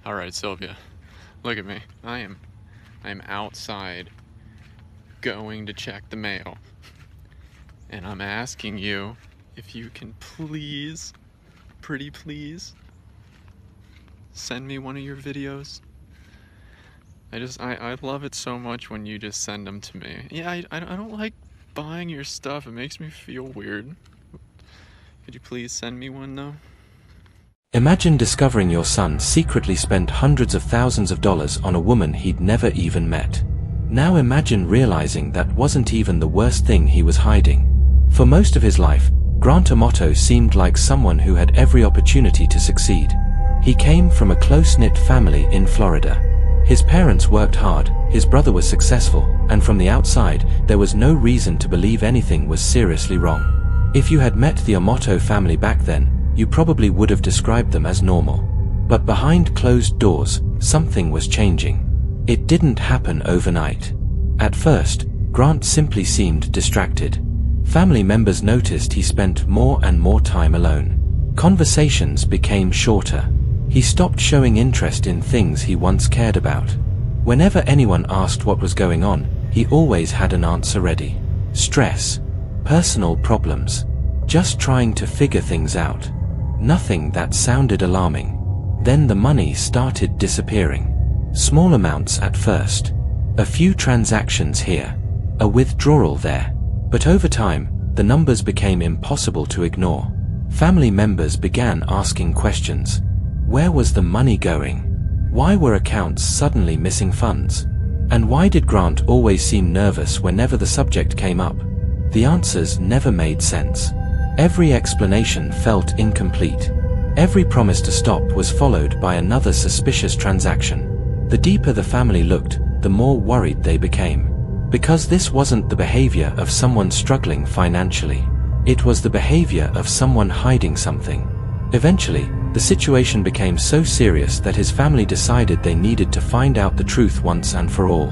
Alright, Sylvia, look at me. I am outside going to check the mail. And I'm asking you if you can please, pretty please, send me one of your videos. I love it so much when you just send them to me. Yeah, I don't like buying your stuff. It makes me feel weird. Could you please send me one though? Imagine discovering your son secretly spent hundreds of thousands of dollars on a woman he'd never even met. Now imagine realizing that wasn't even the worst thing he was hiding. For most of his life, Grant Amato seemed like someone who had every opportunity to succeed. He came from a close-knit family in Florida. His parents worked hard, his brother was successful, and from the outside, there was no reason to believe anything was seriously wrong. If you had met the Amato family back then, you probably would have described them as normal. But behind closed doors, something was changing. It didn't happen overnight. At first, Grant simply seemed distracted. Family members noticed he spent more and more time alone. Conversations became shorter. He stopped showing interest in things he once cared about. Whenever anyone asked what was going on, he always had an answer ready. Stress. Personal problems. Just trying to figure things out. Nothing that sounded alarming. Then the money started disappearing. Small amounts at first. A few transactions here. A withdrawal there. But over time, the numbers became impossible to ignore. Family members began asking questions. Where was the money going? Why were accounts suddenly missing funds? And why did Grant always seem nervous whenever the subject came up? The answers never made sense. Every explanation felt incomplete. Every promise to stop was followed by another suspicious transaction. The deeper the family looked, the more worried they became. Because this wasn't the behavior of someone struggling financially. It was the behavior of someone hiding something. Eventually, the situation became so serious that his family decided they needed to find out the truth once and for all.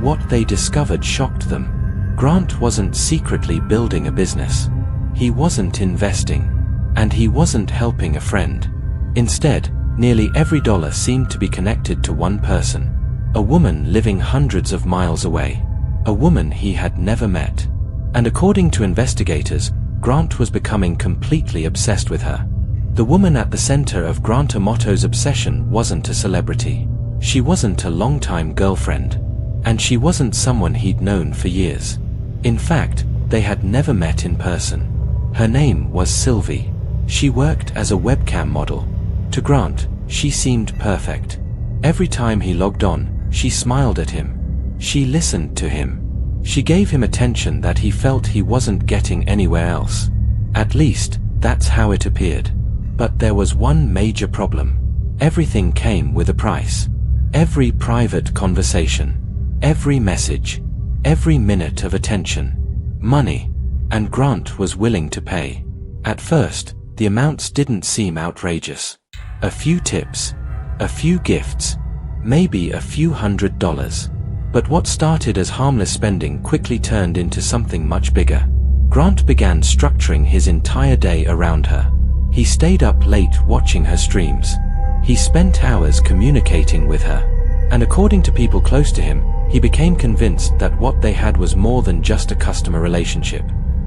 What they discovered shocked them. Grant wasn't secretly building a business. He wasn't investing. And he wasn't helping a friend. Instead, nearly every dollar seemed to be connected to one person. A woman living hundreds of miles away. A woman he had never met. And according to investigators, Grant was becoming completely obsessed with her. The woman at the center of Grant Amato's obsession wasn't a celebrity. She wasn't a longtime girlfriend. And she wasn't someone he'd known for years. In fact, they had never met in person. Her name was Sylvie. She worked as a webcam model. To Grant, she seemed perfect. Every time he logged on, she smiled at him. She listened to him. She gave him attention that he felt he wasn't getting anywhere else. At least, that's how it appeared. But there was one major problem. Everything came with a price. Every private conversation. Every message. Every minute of attention. Money. And Grant was willing to pay. At first, the amounts didn't seem outrageous. A few tips. A few gifts. Maybe a few $100s. But what started as harmless spending quickly turned into something much bigger. Grant began structuring his entire day around her. He stayed up late watching her streams. He spent hours communicating with her. And according to people close to him, he became convinced that what they had was more than just a customer relationship.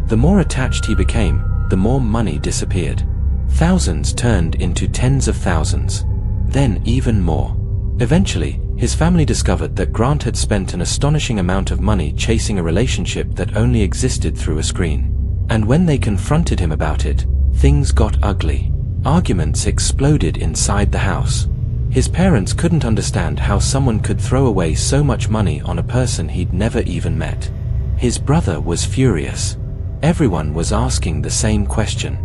The more attached he became, the more money disappeared. Thousands turned into tens of thousands. Then even more. Eventually, his family discovered that Grant had spent an astonishing amount of money chasing a relationship that only existed through a screen. And when they confronted him about it, things got ugly. Arguments exploded inside the house. His parents couldn't understand how someone could throw away so much money on a person he'd never even met. His brother was furious. Everyone was asking the same question.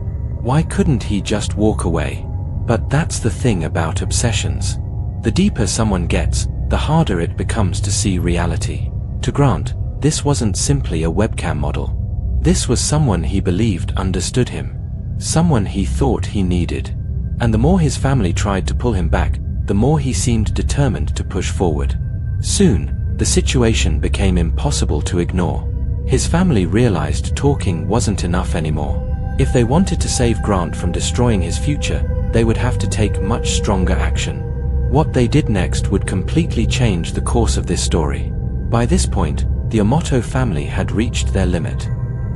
Why couldn't he just walk away? But that's the thing about obsessions. The deeper someone gets, the harder it becomes to see reality. To Grant, this wasn't simply a webcam model. This was someone he believed understood him. Someone he thought he needed. And the more his family tried to pull him back, the more he seemed determined to push forward. Soon, the situation became impossible to ignore. His family realized talking wasn't enough anymore. If they wanted to save Grant from destroying his future, they would have to take much stronger action. What they did next would completely change the course of this story. By this point, the Amato family had reached their limit.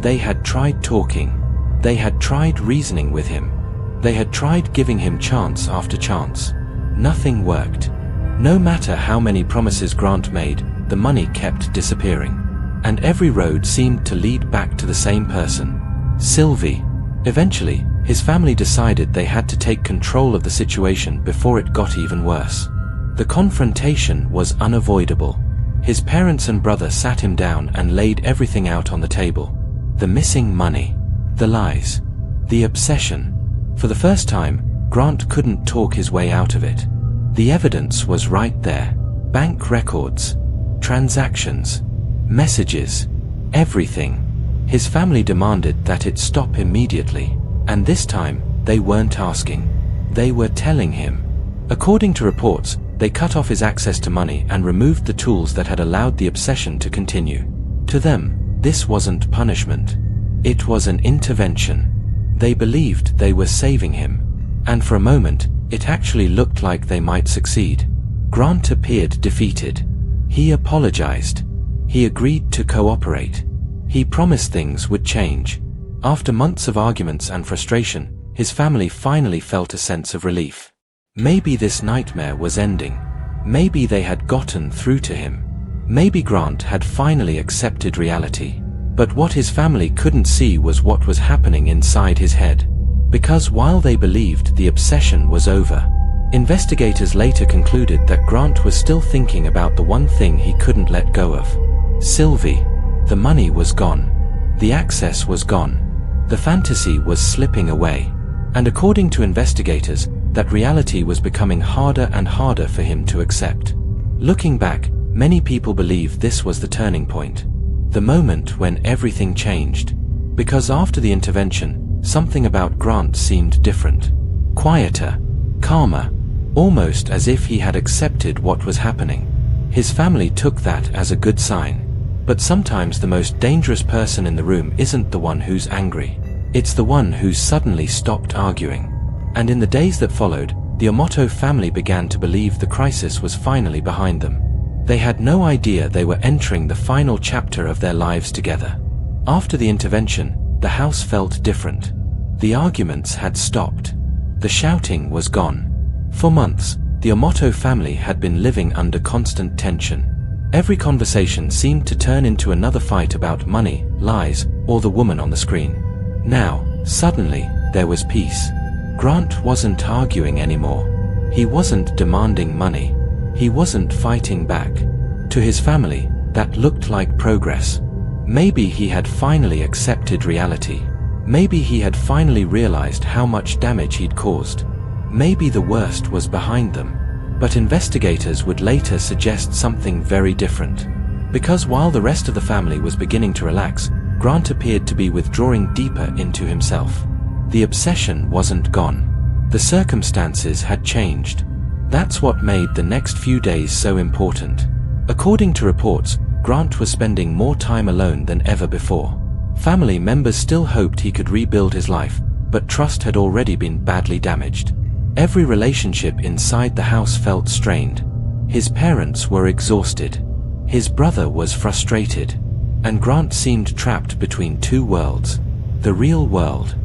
They had tried talking. They had tried reasoning with him. They had tried giving him chance after chance. Nothing worked. No matter how many promises Grant made, the money kept disappearing. And every road seemed to lead back to the same person, Sylvie. Eventually, his family decided they had to take control of the situation before it got even worse. The confrontation was unavoidable. His parents and brother sat him down and laid everything out on the table. The missing money, the lies, the obsession. For the first time, Grant couldn't talk his way out of it. The evidence was right there. Bank records, transactions, messages, everything. His family demanded that it stop immediately, and this time, they weren't asking. They were telling him. According to reports, they cut off his access to money and removed the tools that had allowed the obsession to continue. To them, this wasn't punishment. It was an intervention. They believed they were saving him. And for a moment, it actually looked like they might succeed. Grant appeared defeated. He apologized. He agreed to cooperate. He promised things would change. After months of arguments and frustration, his family finally felt a sense of relief. Maybe this nightmare was ending. Maybe they had gotten through to him. Maybe Grant had finally accepted reality. But what his family couldn't see was what was happening inside his head. Because while they believed the obsession was over, investigators later concluded that Grant was still thinking about the one thing he couldn't let go of. Sylvie. The money was gone. The access was gone. The fantasy was slipping away. And according to investigators, that reality was becoming harder and harder for him to accept. Looking back, many people believe this was the turning point. The moment when everything changed. Because after the intervention, something about Grant seemed different. Quieter, calmer, almost as if he had accepted what was happening. His family took that as a good sign. But sometimes the most dangerous person in the room isn't the one who's angry. It's the one who's suddenly stopped arguing. And in the days that followed, the Amato family began to believe the crisis was finally behind them. They had no idea they were entering the final chapter of their lives together. After the intervention, the house felt different. The arguments had stopped. The shouting was gone. For months, the Amato family had been living under constant tension. Every conversation seemed to turn into another fight about money, lies, or the woman on the screen. Now, suddenly, there was peace. Grant wasn't arguing anymore. He wasn't demanding money. He wasn't fighting back. To his family, that looked like progress. Maybe he had finally accepted reality. Maybe he had finally realized how much damage he'd caused. Maybe the worst was behind them. But investigators would later suggest something very different. Because while the rest of the family was beginning to relax, Grant appeared to be withdrawing deeper into himself. The obsession wasn't gone. The circumstances had changed. That's what made the next few days so important. According to reports, Grant was spending more time alone than ever before. Family members still hoped he could rebuild his life, but trust had already been badly damaged. Every relationship inside the house felt strained. His parents were exhausted. His brother was frustrated. And Grant seemed trapped between two worlds. The real world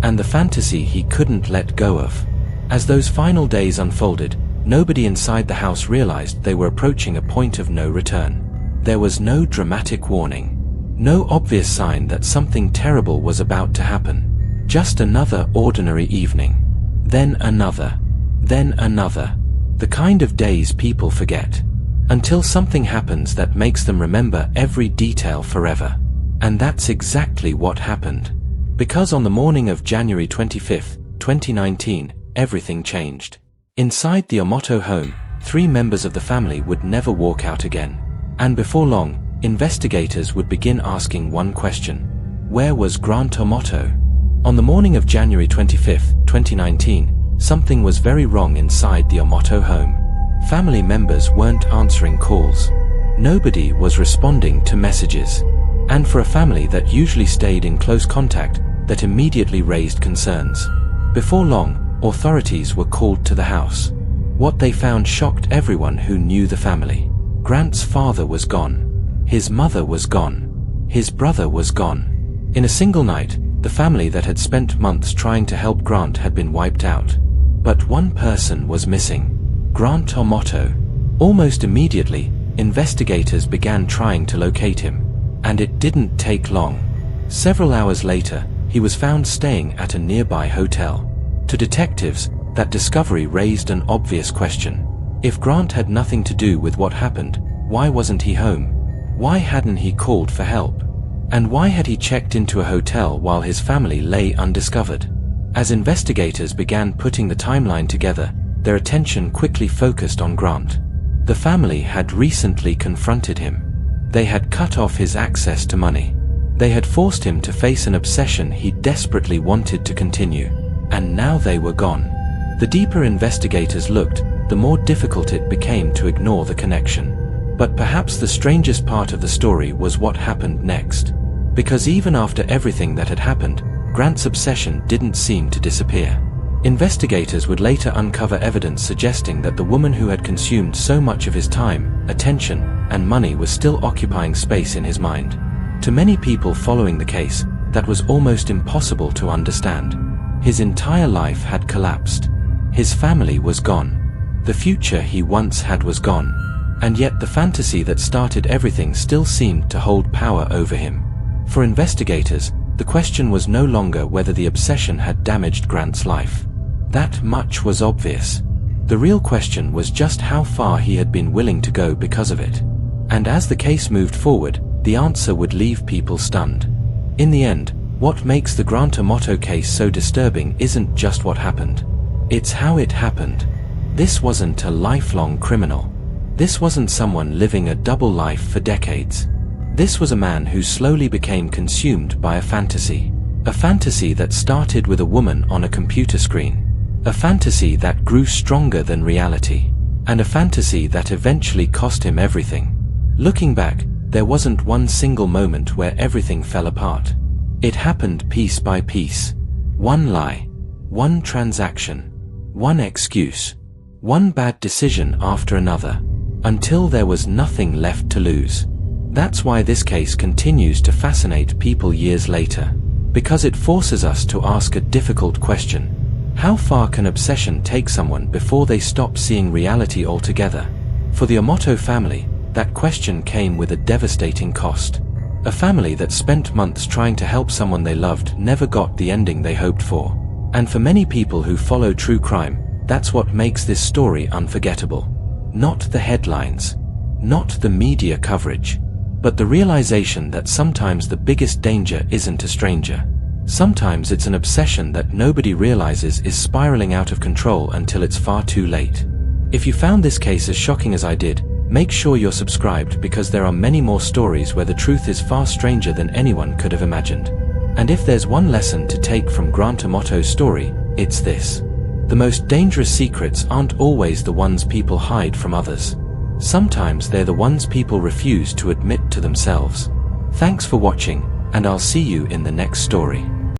and the fantasy he couldn't let go of. As those final days unfolded, nobody inside the house realized they were approaching a point of no return. There was no dramatic warning. No obvious sign that something terrible was about to happen. Just another ordinary evening. Then another. Then another. The kind of days people forget. Until something happens that makes them remember every detail forever. And that's exactly what happened. Because on the morning of January 25, 2019, everything changed. Inside the Amato home, 3 members of the family would never walk out again. And before long, investigators would begin asking one question. Where was Grant Amato? On the morning of January 25, 2019, something was very wrong inside the Amato home. Family members weren't answering calls. Nobody was responding to messages. And for a family that usually stayed in close contact, that immediately raised concerns. Before long, authorities were called to the house. What they found shocked everyone who knew the family. Grant's father was gone. His mother was gone. His brother was gone. In a single night, the family that had spent months trying to help Grant had been wiped out. But one person was missing. Grant Amato. Almost immediately, investigators began trying to locate him. And it didn't take long. Several hours later, he was found staying at a nearby hotel. To detectives, that discovery raised an obvious question. If Grant had nothing to do with what happened, why wasn't he home? Why hadn't he called for help? And why had he checked into a hotel while his family lay undiscovered? As investigators began putting the timeline together, their attention quickly focused on Grant. The family had recently confronted him. They had cut off his access to money. They had forced him to face an obsession he desperately wanted to continue. And now they were gone. The deeper investigators looked, the more difficult it became to ignore the connection. But perhaps the strangest part of the story was what happened next. Because even after everything that had happened, Grant's obsession didn't seem to disappear. Investigators would later uncover evidence suggesting that the woman who had consumed so much of his time, attention, and money was still occupying space in his mind. To many people following the case, that was almost impossible to understand. His entire life had collapsed. His family was gone. The future he once had was gone. And yet the fantasy that started everything still seemed to hold power over him. For investigators, the question was no longer whether the obsession had damaged Grant's life. That much was obvious. The real question was just how far he had been willing to go because of it. And as the case moved forward, the answer would leave people stunned. In the end, what makes the Grant Amato case so disturbing isn't just what happened. It's how it happened. This wasn't a lifelong criminal. This wasn't someone living a double life for decades. This was a man who slowly became consumed by a fantasy. A fantasy that started with a woman on a computer screen. A fantasy that grew stronger than reality. And a fantasy that eventually cost him everything. Looking back, there wasn't one single moment where everything fell apart. It happened piece by piece. One lie. One transaction. One excuse. One bad decision after another. Until there was nothing left to lose. That's why this case continues to fascinate people years later. Because it forces us to ask a difficult question. How far can obsession take someone before they stop seeing reality altogether? For the Amato family, that question came with a devastating cost. A family that spent months trying to help someone they loved never got the ending they hoped for. And for many people who follow true crime, that's what makes this story unforgettable. Not the headlines. Not the media coverage. But the realization that sometimes the biggest danger isn't a stranger. Sometimes it's an obsession that nobody realizes is spiraling out of control until it's far too late. If you found this case as shocking as I did, make sure you're subscribed because there are many more stories where the truth is far stranger than anyone could have imagined. And if there's one lesson to take from Grant Amato's story, it's this. The most dangerous secrets aren't always the ones people hide from others. Sometimes they're the ones people refuse to admit to themselves. Thanks for watching, and I'll see you in the next story.